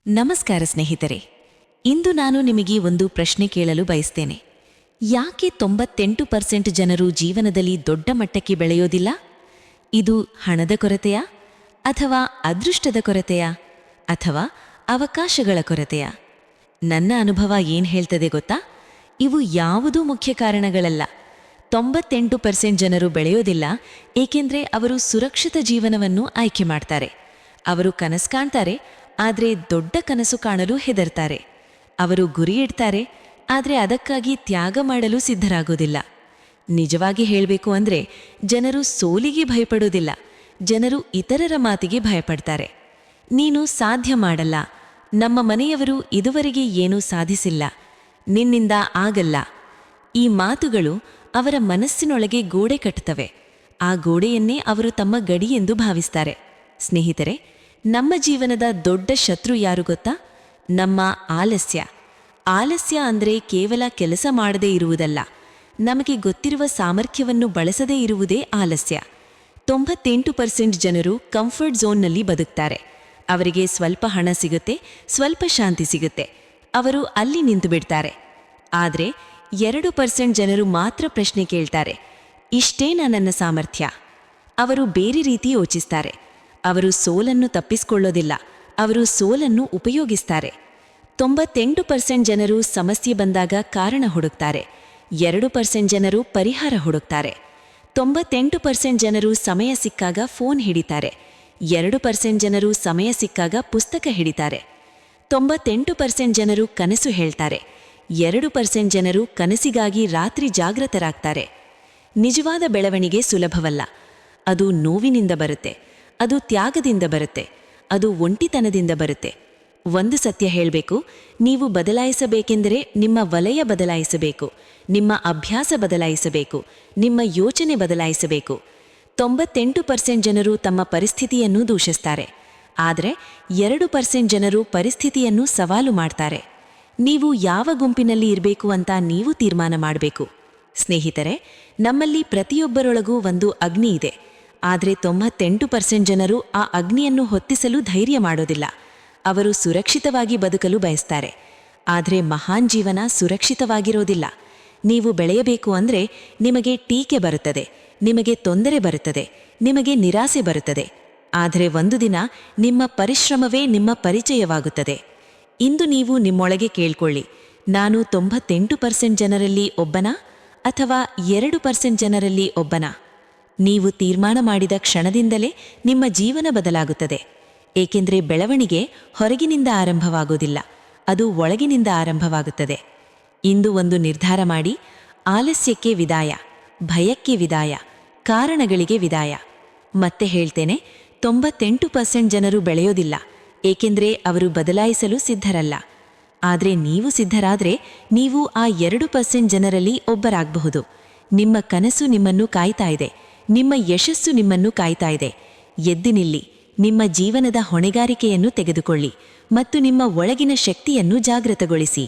ನಮಸ್ಕಾರ ಸ್ನೇಹಿತರೆ. ಇಂದು ನಾನು ನಿಮಗೆ ಒಂದು ಪ್ರಶ್ನೆ ಕೇಳಲು ಬಯಸ್ತೇನೆ. ಯಾಕೆ 98% ಜನರು ಜೀವನದಲ್ಲಿ ದೊಡ್ಡ ಮಟ್ಟಕ್ಕೆ ಬೆಳೆಯೋದಿಲ್ಲ? ಇದು ಹಣದ ಕೊರತೆಯಾ, ಅಥವಾ ಅದೃಷ್ಟದ ಕೊರತೆಯಾ, ಅಥವಾ ಅವಕಾಶಗಳ ಕೊರತೆಯಾ? ನನ್ನ ಅನುಭವ ಏನ್ ಹೇಳ್ತದೆ ಗೊತ್ತಾ? ಇವು ಯಾವುದೂ ಮುಖ್ಯ ಕಾರಣಗಳಲ್ಲ. 98% ಜನರು ಬೆಳೆಯೋದಿಲ್ಲ ಏಕೆಂದ್ರೆ ಅವರು ಸುರಕ್ಷಿತ ಜೀವನವನ್ನು ಆಯ್ಕೆ ಮಾಡ್ತಾರೆ. ಅವರು ಕನಸು ಕಾಣ್ತಾರೆ, ಆದರೆ ದೊಡ್ಡ ಕನಸು ಕಾಣಲು ಹೆದರ್ತಾರೆ. ಅವರು ಗುರಿ ಇಡ್ತಾರೆ, ಆದರೆ ಅದಕ್ಕಾಗಿ ತ್ಯಾಗ ಮಾಡಲು ಸಿದ್ಧರಾಗೋದಿಲ್ಲ. ನಿಜವಾಗಿ ಹೇಳಬೇಕು ಅಂದ್ರೆ ಜನರು ಸೋಲಿಗೆ ಭಯಪಡೋದಿಲ್ಲ, ಜನರು ಇತರರ ಮಾತಿಗೆ ಭಯಪಡ್ತಾರೆ. ನೀನು ಸಾಧ್ಯ ಮಾಡಲ್ಲ, ನಮ್ಮ ಮನೆಯವರು ಇದುವರೆಗೆ ಏನೂ ಸಾಧಿಸಿಲ್ಲ, ನಿನ್ನಿಂದ ಆಗಲ್ಲ. ಈ ಮಾತುಗಳು ಅವರ ಮನಸ್ಸಿನೊಳಗೆ ಗೋಡೆ ಕಟ್ಟುತ್ತವೆ. ಆ ಗೋಡೆಯನ್ನೇ ಅವರು ತಮ್ಮ ಗಡಿ ಎಂದು ಭಾವಿಸ್ತಾರೆ. ಸ್ನೇಹಿತರೆ, ನಮ್ಮ ಜೀವನದ ದೊಡ್ಡ ಶತ್ರು ಯಾರು ಗೊತ್ತಾ? ನಮ್ಮ ಆಲಸ್ಯ. ಆಲಸ್ಯ ಅಂದರೆ ಕೇವಲ ಕೆಲಸ ಮಾಡದೇ ಇರುವುದಲ್ಲ, ನಮಗೆ ಗೊತ್ತಿರುವ ಸಾಮರ್ಥ್ಯವನ್ನು ಬಳಸದೇ ಇರುವುದೇ ಆಲಸ್ಯ. 98% ಜನರು ಕಂಫರ್ಟ್ ಝೋನ್ನಲ್ಲಿ ಬದುಕ್ತಾರೆ. ಅವರಿಗೆ ಸ್ವಲ್ಪ ಹಣ ಸಿಗುತ್ತೆ, ಸ್ವಲ್ಪ ಶಾಂತಿ ಸಿಗುತ್ತೆ, ಅವರು ಅಲ್ಲಿ ನಿಂತು ಬಿಡ್ತಾರೆ. ಆದರೆ 2% ಜನರು ಮಾತ್ರ ಪ್ರಶ್ನೆ ಕೇಳ್ತಾರೆ, ಇಷ್ಟೇನಾ ನನ್ನ ಸಾಮರ್ಥ್ಯ? ಅವರು ಬೇರೆ ರೀತಿ ಯೋಚಿಸ್ತಾರೆ. ಅವರು ಸೋಲನ್ನು ತಪ್ಪಿಸಿಕೊಳ್ಳೋದಿಲ್ಲ, ಅವರು ಸೋಲನ್ನು ಉಪಯೋಗಿಸ್ತಾರೆ. 98% ಜನರು ಸಮಸ್ಯೆ ಬಂದಾಗ ಕಾರಣ ಹುಡುಕ್ತಾರೆ, 2% ಜನರು ಪರಿಹಾರ ಹುಡುಕ್ತಾರೆ. 98% ಜನರು ಸಮಯ ಸಿಕ್ಕಾಗ ಫೋನ್ ಹಿಡಿತಾರೆ, 2% ಜನರು ಸಮಯ ಸಿಕ್ಕಾಗ ಪುಸ್ತಕ ಹಿಡಿತಾರೆ. 98% ಜನರು ಕನಸು ಹೇಳ್ತಾರೆ, 2% ಜನರು ಕನಸಿಗಾಗಿ ರಾತ್ರಿ ಜಾಗೃತರಾಗ್ತಾರೆ. ನಿಜವಾದ ಬೆಳವಣಿಗೆ ಸುಲಭವಲ್ಲ. ಅದು ನೋವಿನಿಂದ ಬರುತ್ತೆ, ಅದು ತ್ಯಾಗದಿಂದ ಬರುತ್ತೆ, ಅದು ಒಂಟಿತನದಿಂದ ಬರುತ್ತೆ. ಒಂದು ಸತ್ಯ ಹೇಳಬೇಕು, ನೀವು ಬದಲಾಯಿಸಬೇಕೆಂದರೆ ನಿಮ್ಮ ವಲಯ ಬದಲಾಯಿಸಬೇಕು, ನಿಮ್ಮ ಅಭ್ಯಾಸ ಬದಲಾಯಿಸಬೇಕು, ನಿಮ್ಮ ಯೋಚನೆ ಬದಲಾಯಿಸಬೇಕು. 98% ಜನರು ತಮ್ಮ ಪರಿಸ್ಥಿತಿಯನ್ನು ದೂಷಿಸ್ತಾರೆ, ಆದರೆ 2% ಜನರು ಪರಿಸ್ಥಿತಿಯನ್ನು ಸವಾಲು ಮಾಡ್ತಾರೆ. ನೀವು ಯಾವ ಗುಂಪಿನಲ್ಲಿ ಇರಬೇಕು ಅಂತ ನೀವು ತೀರ್ಮಾನ ಮಾಡಬೇಕು. ಸ್ನೇಹಿತರೆ, ನಮ್ಮಲ್ಲಿ ಪ್ರತಿಯೊಬ್ಬರೊಳಗೂ ಒಂದು ಅಗ್ನಿ ಇದೆ, ಆದರೆ 98% ಜನರು ಆ ಅಗ್ನಿಯನ್ನು ಹೊತ್ತಿಸಲು ಧೈರ್ಯ ಮಾಡೋದಿಲ್ಲ. ಅವರು ಸುರಕ್ಷಿತವಾಗಿ ಬದುಕಲು ಬಯಸ್ತಾರೆ, ಆದರೆ ಮಹಾನ್ ಜೀವನ ಸುರಕ್ಷಿತವಾಗಿರೋದಿಲ್ಲ. ನೀವು ಬೆಳೆಯಬೇಕು ಅಂದರೆ ನಿಮಗೆ ಟೀಕೆ ಬರುತ್ತದೆ, ನಿಮಗೆ ತೊಂದರೆ ಬರುತ್ತದೆ, ನಿಮಗೆ ನಿರಾಸೆ ಬರುತ್ತದೆ. ಆದರೆ ಒಂದು ದಿನ ನಿಮ್ಮ ಪರಿಶ್ರಮವೇ ನಿಮ್ಮ ಪರಿಚಯವಾಗುತ್ತದೆ. ಇಂದು ನೀವು ನಿಮ್ಮೊಳಗೆ ಕೇಳ್ಕೊಳ್ಳಿ, ನಾನು 98% ಜನರಲ್ಲಿ ಒಬ್ಬನಾ ಅಥವಾ 2% ಜನರಲ್ಲಿ ಒಬ್ಬನಾ? ನೀವು ತೀರ್ಮಾನ ಮಾಡಿದ ಕ್ಷಣದಿಂದಲೇ ನಿಮ್ಮ ಜೀವನ ಬದಲಾಗುತ್ತದೆ. ಏಕೆಂದರೆ ಬೆಳವಣಿಗೆ ಹೊರಗಿನಿಂದ ಆರಂಭವಾಗೋದಿಲ್ಲ, ಅದು ಒಳಗಿನಿಂದ ಆರಂಭವಾಗುತ್ತದೆ. ಇಂದು ಒಂದು ನಿರ್ಧಾರ ಮಾಡಿ, ಆಲಸ್ಯಕ್ಕೆ ವಿದಾಯ, ಭಯಕ್ಕೆ ವಿದಾಯ, ಕಾರಣಗಳಿಗೆ ವಿದಾಯ. ಮತ್ತೆ ಹೇಳ್ತೇನೆ, 98% ಜನರು ಬೆಳೆಯೋದಿಲ್ಲ ಏಕೆಂದರೆ ಅವರು ಬದಲಾಯಿಸಲು ಸಿದ್ಧರಲ್ಲ. ಆದರೆ ನೀವು ಸಿದ್ಧರಾದರೆ ನೀವು ಆ 2% ಜನರಲ್ಲಿ ಒಬ್ಬರಾಗಬಹುದು. ನಿಮ್ಮ ಕನಸು ನಿಮ್ಮನ್ನು ಕಾಯ್ತಾ ಇದೆ, ನಿಮ್ಮ ಯಶಸ್ಸು ನಿಮ್ಮನ್ನು ಕಾಯ್ತಾ ಇದೆ. ಎದ್ದು ನಿಲ್ಲಿ, ನಿಮ್ಮ ಜೀವನದ ಹೊಣೆಗಾರಿಕೆಯನ್ನು ತೆಗೆದುಕೊಳ್ಳಿ ಮತ್ತು ನಿಮ್ಮ ಒಳಗಿನ ಶಕ್ತಿಯನ್ನು ಜಾಗೃತಗೊಳಿಸಿ.